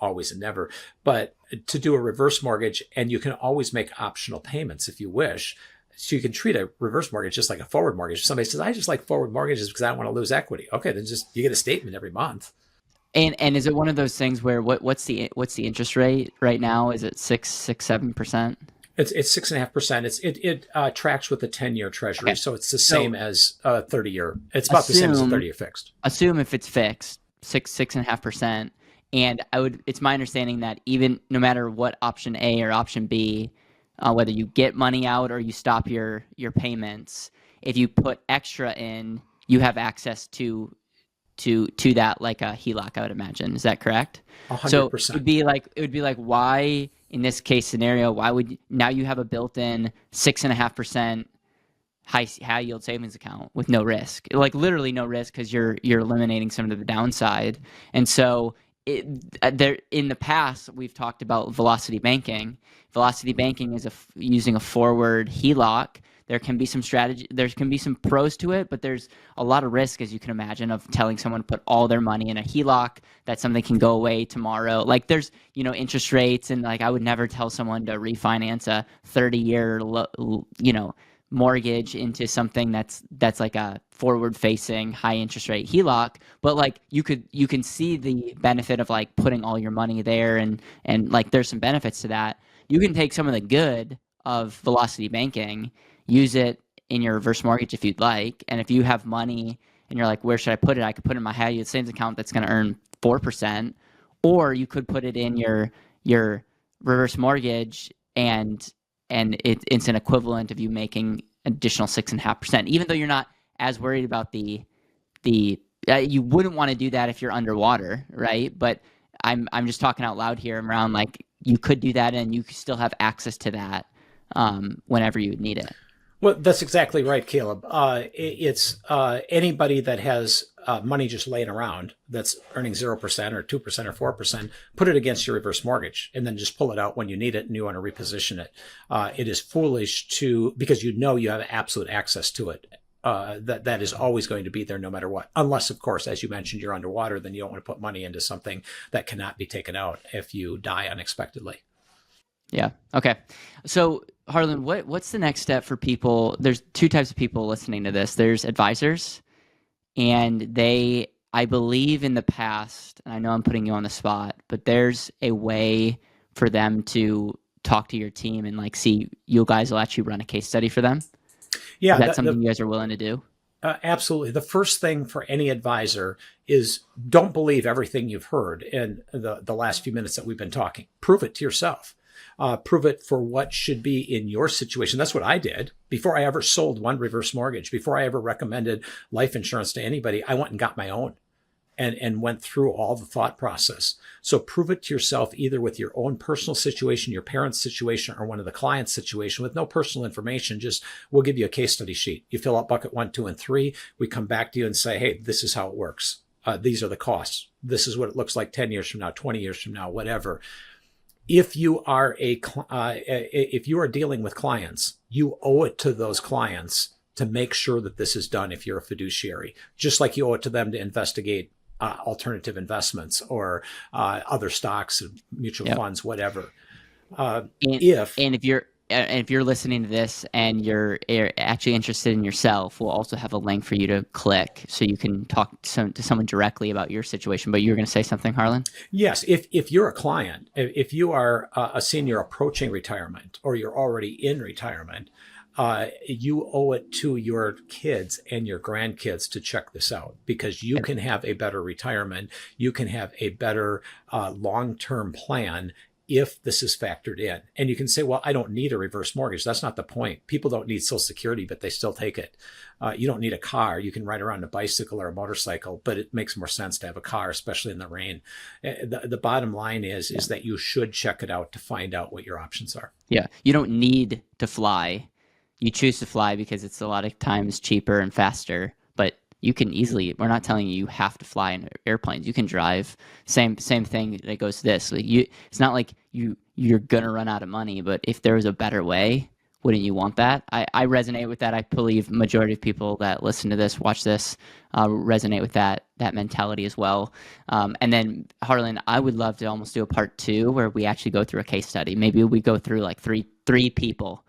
always and never. But to do a reverse mortgage, and you can always make optional payments if you wish. So you can treat a reverse mortgage just like a forward mortgage. If somebody says, I just like forward mortgages because I don't want to lose equity. Okay, then you get a statement every month. And is it one of those things where what's the interest rate right now? Is it 7%? It's 6.5%. It tracks with the 10-year Treasury, so it's the same as a 30-year. It's about the same as a 30-year fixed. Assume if it's fixed, 6.5%, And it's my understanding that even no matter what option A or option B, whether you get money out or you stop your payments, if you put extra in, you have access to that like a HELOC, I would imagine. Is that correct? So it 100%. would be like why in this case scenario, why would now you have a built-in 6.5% high yield savings account with no risk, like literally no risk because you're eliminating some of the downside. And so there in the past we've talked about velocity banking. Velocity banking is using a forward HELOC. There can be some strategy, there can be some pros to it, but there's a lot of risk, as you can imagine, of telling someone to put all their money in a HELOC, that something can go away tomorrow. Like there's, interest rates, and like I would never tell someone to refinance a 30-year, mortgage into something that's like a forward facing high interest rate HELOC. But like you can see the benefit of like putting all your money there, and like there's some benefits to that. You can take some of the good of velocity banking, use it in your reverse mortgage if you'd like. And if you have money and you're like, where should I put it? I could put it in my high yield savings account that's going to earn 4%, or you could put it in your reverse mortgage, and it's an equivalent of you making additional 6.5%. Even though you're not as worried about the you wouldn't want to do that if you're underwater, right? But I'm just talking out loud here around like you could do that and you still have access to that whenever you need it. Well, that's exactly right, Caleb. It's anybody that has money just laying around that's earning 0% or 2% or 4%, put it against your reverse mortgage and then just pull it out when you need it and you want to reposition it. It is foolish because you have absolute access to it. That is always going to be there no matter what. Unless, of course, as you mentioned, you're underwater, then you don't want to put money into something that cannot be taken out if you die unexpectedly. Yeah. Okay. So Harlan, what's the next step for people? There's two types of people listening to this. There's advisors, and I believe in the past, and I know I'm putting you on the spot, but there's a way for them to talk to your team and like see you guys will actually run a case study for them. Yeah. Is that something you guys are willing to do? Absolutely. The first thing for any advisor is don't believe everything you've heard in the last few minutes that we've been talking. Prove it to yourself. Prove it for what should be in your situation. That's what I did before I ever sold one reverse mortgage. Before I ever recommended life insurance to anybody, I went and got my own and went through all the thought process. So prove it to yourself either with your own personal situation, your parents' situation, or one of the client's situation with no personal information. Just we'll give you a case study sheet. You fill out bucket 1, 2, and 3. We come back to you and say, hey, this is how it works. These are the costs. This is what it looks like 10 years from now, 20 years from now, whatever. If you are if you are dealing with clients, you owe it to those clients to make sure that this is done. If you're a fiduciary, just like you owe it to them to investigate alternative investments or other stocks, mutual funds, whatever. If you're listening to this and you're actually interested in yourself, we'll also have a link for you to click so you can talk to someone directly about your situation. But you were going to say something, Harlan? Yes. If you're a client, if you are a senior approaching retirement or you're already in retirement, you owe it to your kids and your grandkids to check this out, because you can have a better retirement. You can have a better long-term plan if this is factored in. And you can say, well, I don't need a reverse mortgage. That's not the point. People don't need Social Security, but they still take it. You don't need a car. You can ride around a bicycle or a motorcycle, but it makes more sense to have a car, especially in the rain. The bottom line is that you should check it out to find out what your options are. Yeah. You don't need to fly. You choose to fly because it's a lot of times cheaper and faster, but you can easily, we're not telling you have to fly in airplanes. You can drive. Same thing that goes to this. Like it's not like you're going to run out of money, but if there was a better way, wouldn't you want that? I resonate with that. I believe majority of people that listen to this, watch this, resonate with that mentality as well. And then Harlan, I would love to almost do a part 2 where we actually go through a case study. Maybe we go through like three people.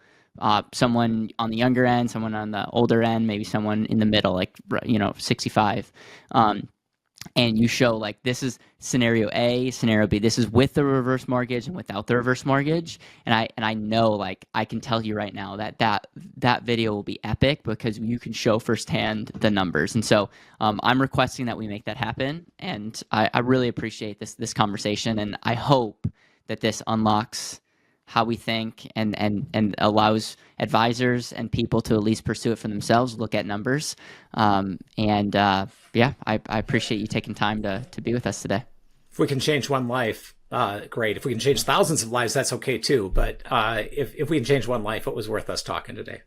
Someone on the younger end, someone on the older end, maybe someone in the middle, like 65, and and you show like this is scenario A, scenario B. This is with the reverse mortgage and without the reverse mortgage. And I know, like, I can tell you right now that that video will be epic because you can show firsthand the numbers. And so I'm requesting that we make that happen. And I really appreciate this conversation, and I hope that this unlocks how we think and allows advisors and people to at least pursue it for themselves, look at numbers. Yeah, I appreciate you taking time to be with us today. If we can change one life, great. If we can change thousands of lives, that's okay too. But if we can change one life, it was worth us talking today.